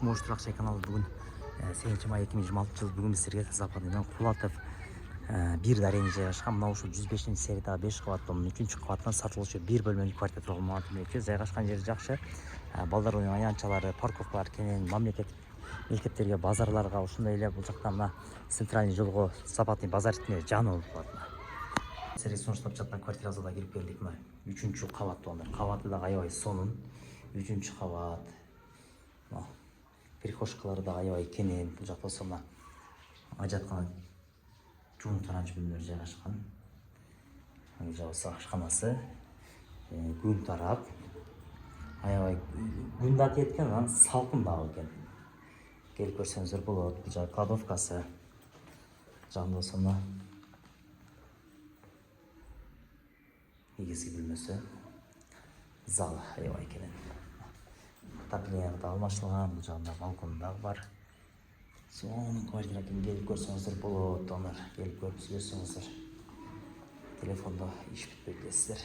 Мош Туракчай каналы бүгін 8 май 2026 жыл бүгін сіздерге Западный Кулатов бир дарени жайгашкан мына ушул 105 сериядагы 5 кабаттуу 3 кабаттан сатылуучу 1 бөлмөлүү квартира тууралуу маалымат беребиз. Жайгашкан жери жакшы. Балдар ойноо аянтчалары, парковкалар кенен, мектептерге, базарларга, ушундай эле бул жакта мына центральный жолго Западный базар ичине жануу болот. Сіздерге сунуштап жаткан квартирабызга да кирип келдик. Мына 3-кабаттуу кабаты да аябай сонун. 3-кабат. Перехожкалары да аябай кенен. Бул жакта болсо мына ажаткан жуун таранч бөлмөлөр жайгашкан. Жабысы ашканасы, күн тарап. Аябай күн да кеткен, анан салкын дагы экен. Келип көрсөңүздөр болот. Бул жак кладовкасы. Жагында болсо мына негизги бөлмөсү. Зал аябай кенен. Отопление да алмашылган, бул жагында балкон дагы бар. Сонун квартира экен, келип көрсөңүздөр болот. Онор келип көрүп сүйлөшсөңүздөр. Телефондо иш бүтпөйт дейсиздер.